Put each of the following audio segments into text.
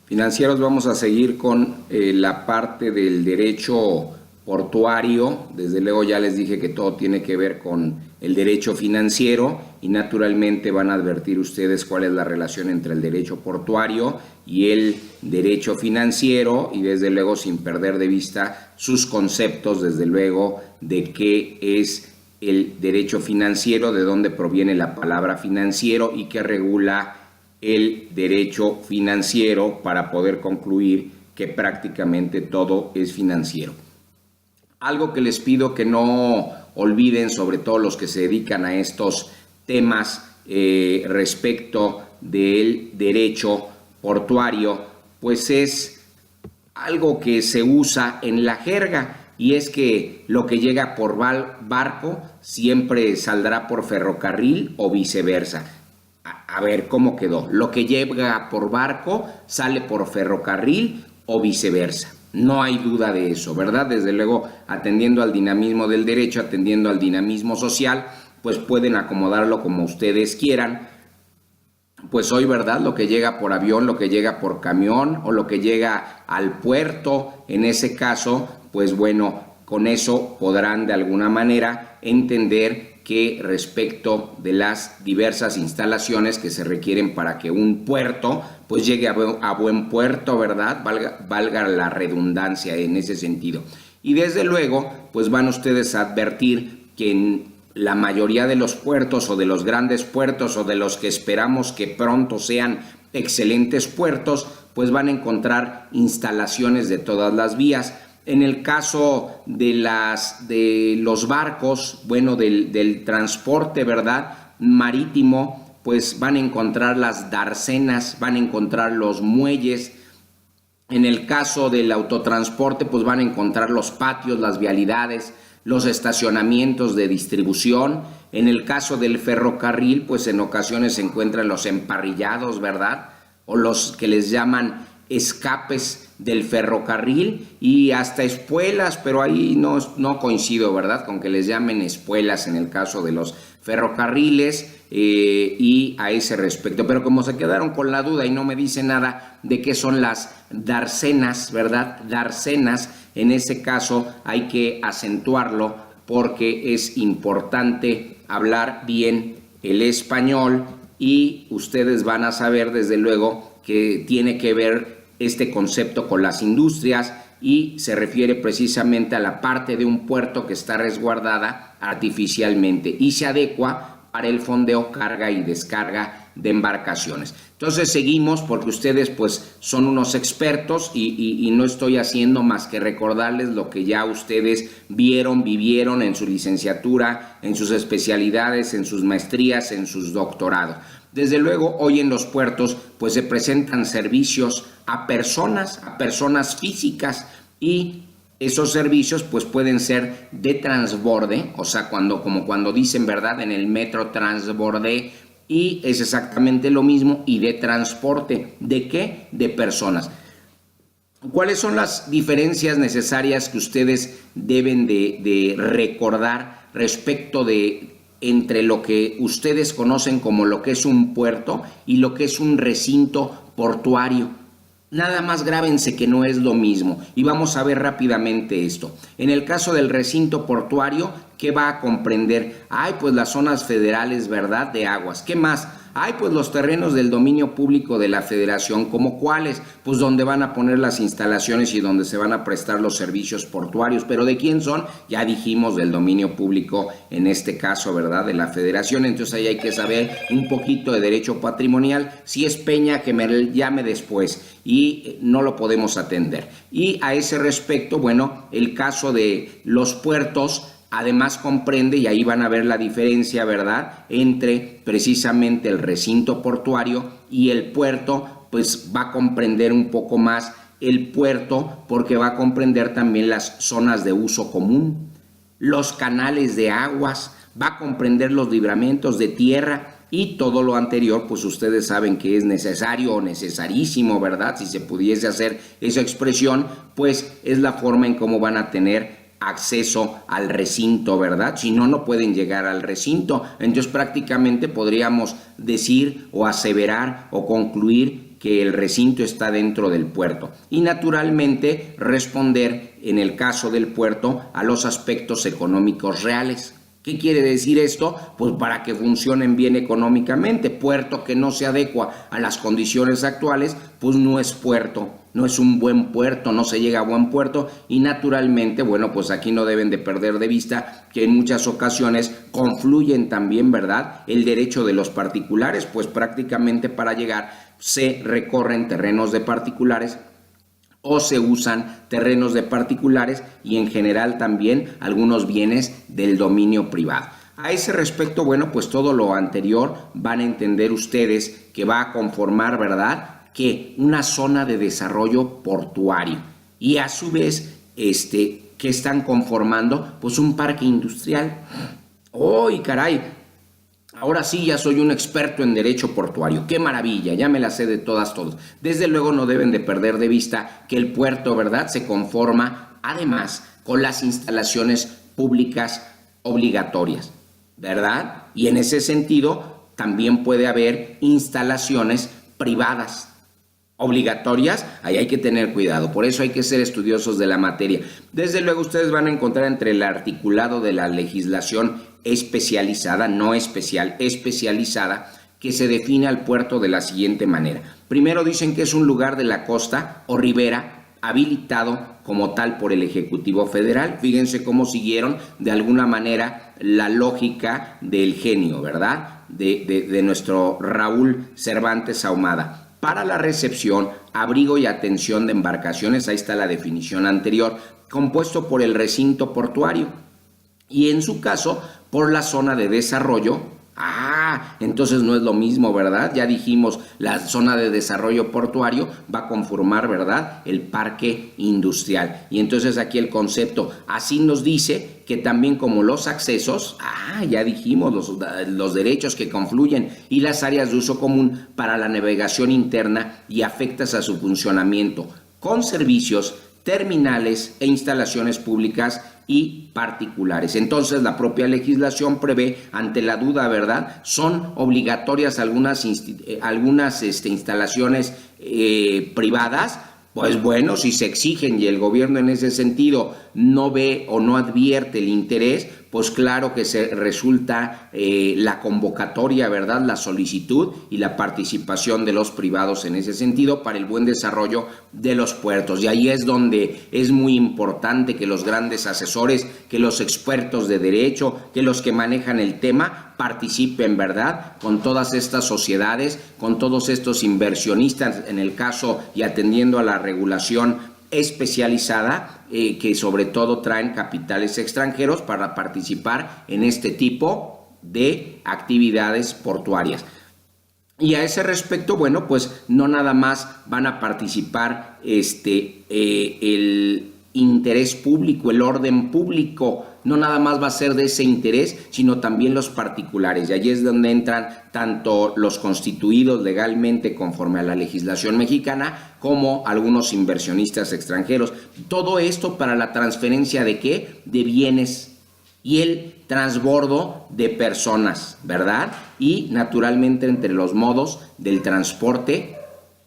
Financieros, vamos a seguir con la parte del derecho portuario. Desde luego ya les dije que todo tiene que ver con el derecho financiero y naturalmente van a advertir ustedes cuál es la relación entre el derecho portuario y el derecho financiero, y desde luego sin perder de vista sus conceptos, desde luego, de qué es el derecho financiero, de dónde proviene la palabra financiero y qué regula el derecho financiero para poder concluir que prácticamente todo es financiero. Algo que les pido que no olviden, sobre todo los que se dedican a estos temas respecto del derecho portuario, pues es algo que se usa en la jerga, y es que lo que llega por barco siempre saldrá por ferrocarril o viceversa. A ver, ¿cómo quedó? Lo que llega por barco sale por ferrocarril o viceversa. No hay duda de eso, ¿verdad? Desde luego, atendiendo al dinamismo del derecho, atendiendo al dinamismo social, pues pueden acomodarlo como ustedes quieran. Pues hoy, ¿verdad? Lo que llega por avión, lo que llega por camión o lo que llega al puerto, en ese caso, pues bueno, con eso podrán de alguna manera entender que respecto de las diversas instalaciones que se requieren para que un puerto pues llegue a buen puerto, ¿verdad? Valga la redundancia en ese sentido. Y desde luego, pues van ustedes a advertir que en la mayoría de los puertos o de los grandes puertos o de los que esperamos que pronto sean excelentes puertos, pues van a encontrar instalaciones de todas las vías. En el caso de los barcos, bueno, del transporte, ¿verdad?, marítimo, pues van a encontrar las dársenas, van a encontrar los muelles. En el caso del autotransporte, pues van a encontrar los patios, las vialidades, los estacionamientos de distribución. En el caso del ferrocarril, pues en ocasiones se encuentran los emparrillados, ¿verdad?, o los que les llaman escapes del ferrocarril, y hasta espuelas, pero ahí no coincido, ¿verdad?, con que les llamen espuelas en el caso de los ferrocarriles, y a ese respecto. Pero como se quedaron con la duda y no me dicen nada de qué son las dársenas, ¿verdad?, dársenas, en ese caso hay que acentuarlo porque es importante hablar bien el español, y ustedes van a saber desde luego que tiene que ver este concepto con las industrias, y se refiere precisamente a la parte de un puerto que está resguardada artificialmente y se adecua para el fondeo, carga y descarga de embarcaciones. Entonces seguimos, porque ustedes pues son unos expertos y no estoy haciendo más que recordarles lo que ya ustedes vivieron en su licenciatura, en sus especialidades, en sus maestrías, en sus doctorados. Desde luego, hoy en los puertos pues se presentan servicios a personas físicas, y esos servicios pues pueden ser de transborde, o sea, como cuando dicen, ¿verdad?, en el metro transborde, y es exactamente lo mismo, y de transporte. ¿De qué? De personas. ¿Cuáles son las diferencias necesarias que ustedes deben de recordar respecto de entre lo que ustedes conocen como lo que es un puerto y lo que es un recinto portuario? Nada más grábense que no es lo mismo, y vamos a ver rápidamente esto. En el caso del recinto portuario, ¿qué va a comprender? Pues las zonas federales, ¿verdad?, de aguas. ¿Qué más? Pues los terrenos del dominio público de la federación. ¿Cómo cuáles? Pues donde van a poner las instalaciones y donde se van a prestar los servicios portuarios. ¿Pero de quién son? Ya dijimos, del dominio público, en este caso, ¿verdad?, de la federación. Entonces ahí hay que saber un poquito de derecho patrimonial. Si es Peña, que me llame después, y no lo podemos atender. Y a ese respecto, bueno, el caso de los puertos además comprende, y ahí van a ver la diferencia, ¿verdad?, entre precisamente el recinto portuario y el puerto. Pues va a comprender un poco más el puerto, porque va a comprender también las zonas de uso común, los canales de aguas, va a comprender los libramientos de tierra, y todo lo anterior, pues ustedes saben que es necesario o necesarísimo, ¿verdad?, si se pudiese hacer esa expresión, pues es la forma en cómo van a tener acceso al recinto, ¿verdad? Si no, no pueden llegar al recinto. Entonces prácticamente podríamos decir o aseverar o concluir que el recinto está dentro del puerto. Y naturalmente responder, en el caso del puerto, a los aspectos económicos reales. ¿Qué quiere decir esto? Pues para que funcionen bien económicamente. Puerto que no se adecua a las condiciones actuales, pues no es puerto, no es un buen puerto, no se llega a buen puerto y naturalmente, bueno, pues aquí no deben de perder de vista que en muchas ocasiones confluyen también, ¿verdad?, el derecho de los particulares, pues prácticamente para llegar se recorren terrenos de particulares o se usan terrenos de particulares y en general también algunos bienes del dominio privado. A ese respecto, bueno, pues todo lo anterior van a entender ustedes que va a conformar, ¿verdad?, que una zona de desarrollo portuario y a su vez, que están conformando, pues un parque industrial. ¡Uy, caray! Ahora sí ya soy un experto en derecho portuario. ¡Qué maravilla! Ya me la sé de todos. Desde luego no deben de perder de vista que el puerto, ¿verdad?, se conforma además con las instalaciones públicas obligatorias, ¿verdad? Y en ese sentido también puede haber instalaciones privadas obligatorias, ahí hay que tener cuidado, por eso hay que ser estudiosos de la materia. Desde luego ustedes van a encontrar entre el articulado de la legislación especializada, no especial, especializada, que se define al puerto de la siguiente manera. Primero dicen que es un lugar de la costa o ribera habilitado como tal por el Ejecutivo Federal. Fíjense cómo siguieron de alguna manera la lógica del genio, ¿verdad?, de nuestro Raúl Cervantes Ahumada. Para la recepción, abrigo y atención de embarcaciones, ahí está la definición anterior, compuesto por el recinto portuario y en su caso por la zona de desarrollo. Entonces no es lo mismo, ¿verdad? Ya dijimos, la zona de desarrollo portuario va a conformar, ¿verdad?, el parque industrial. Y entonces aquí el concepto así nos dice que también como los accesos, ya dijimos, los derechos que confluyen y las áreas de uso común para la navegación interna y afectas a su funcionamiento, con servicios, terminales e instalaciones públicas y particulares. Entonces la propia legislación prevé, ante la duda, ¿verdad?, son obligatorias algunas instalaciones privadas. Pues bueno, si se exigen y el gobierno en ese sentido no ve o no advierte el interés, pues claro que se resulta la convocatoria, ¿verdad?, la solicitud y la participación de los privados en ese sentido para el buen desarrollo de los puertos. Y ahí es donde es muy importante que los grandes asesores, que los expertos de derecho, que los que manejan el tema participen, ¿verdad?, con todas estas sociedades, con todos estos inversionistas en el caso y atendiendo a la regulación especializada, que sobre todo traen capitales extranjeros para participar en este tipo de actividades portuarias. Y a ese respecto, bueno, pues no nada más van a participar el interés público, el orden público, no nada más va a ser de ese interés, sino también los particulares. Y allí es donde entran tanto los constituidos legalmente conforme a la legislación mexicana, como algunos inversionistas extranjeros. Todo esto para la transferencia ¿de qué? De bienes y el transbordo de personas, ¿verdad? Y naturalmente entre los modos del transporte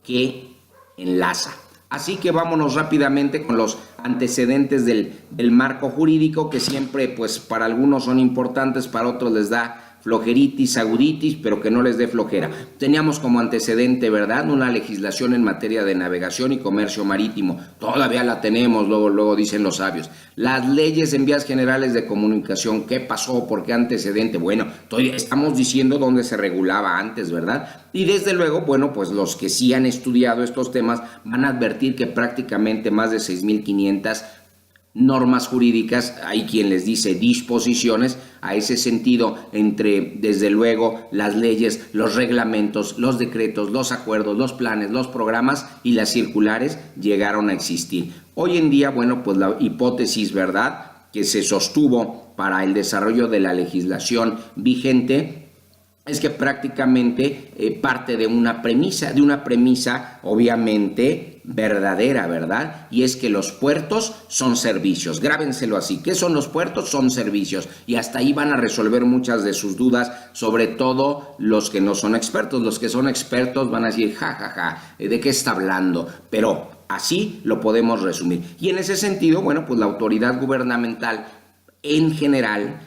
que enlaza. Así que vámonos rápidamente con los antecedentes del marco jurídico, que siempre, pues, para algunos son importantes, para otros les da flojeritis, aguditis, pero que no les dé flojera. Teníamos como antecedente, ¿verdad?, una legislación en materia de navegación y comercio marítimo. Todavía la tenemos, luego dicen los sabios. Las leyes en vías generales de comunicación, ¿qué pasó? ¿Por qué antecedente? Bueno, estamos diciendo dónde se regulaba antes, ¿verdad? Y desde luego, bueno, pues los que sí han estudiado estos temas van a advertir que prácticamente más de 6,500 normas jurídicas, hay quien les dice disposiciones, a ese sentido, entre desde luego las leyes, los reglamentos, los decretos, los acuerdos, los planes, los programas y las circulares llegaron a existir. Hoy en día, bueno, pues la hipótesis, ¿verdad?, que se sostuvo para el desarrollo de la legislación vigente es que prácticamente parte de una premisa obviamente verdadera, ¿verdad? Y es que los puertos son servicios. Grábenselo así. ¿Qué son los puertos? Son servicios. Y hasta ahí van a resolver muchas de sus dudas, sobre todo los que no son expertos. Los que son expertos van a decir, ¿de qué está hablando? Pero así lo podemos resumir. Y en ese sentido, bueno, pues la autoridad gubernamental en general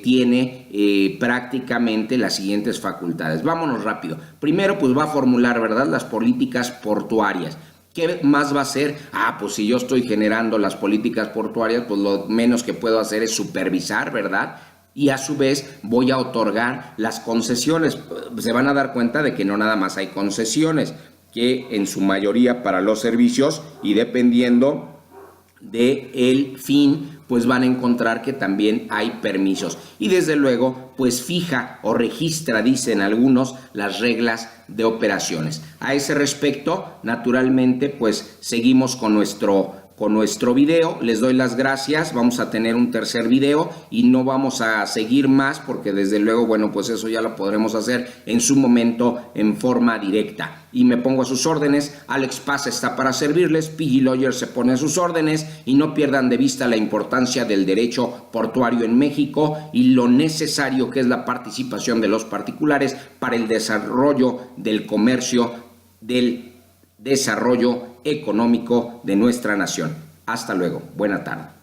tiene prácticamente las siguientes facultades. Vámonos rápido. Primero, pues va a formular, ¿verdad?, las políticas portuarias. ¿Qué más va a hacer? Pues si yo estoy generando las políticas portuarias, pues lo menos que puedo hacer es supervisar, ¿verdad? Y a su vez voy a otorgar las concesiones. Se van a dar cuenta de que no nada más hay concesiones, que en su mayoría para los servicios y dependiendo del fin, pues van a encontrar que también hay permisos. Y desde luego, pues fija o registra, dicen algunos, las reglas de operaciones. A ese respecto, naturalmente, pues seguimos con nuestro video. Les doy las gracias. Vamos a tener un tercer video y no vamos a seguir más porque desde luego, bueno, pues eso ya lo podremos hacer en su momento en forma directa. Y me pongo a sus órdenes. Alex Paz está para servirles. Piggy Lawyer se pone a sus órdenes y no pierdan de vista la importancia del derecho portuario en México y lo necesario que es la participación de los particulares para el desarrollo del comercio, del desarrollo económico de nuestra nación. Hasta luego. Buena tarde.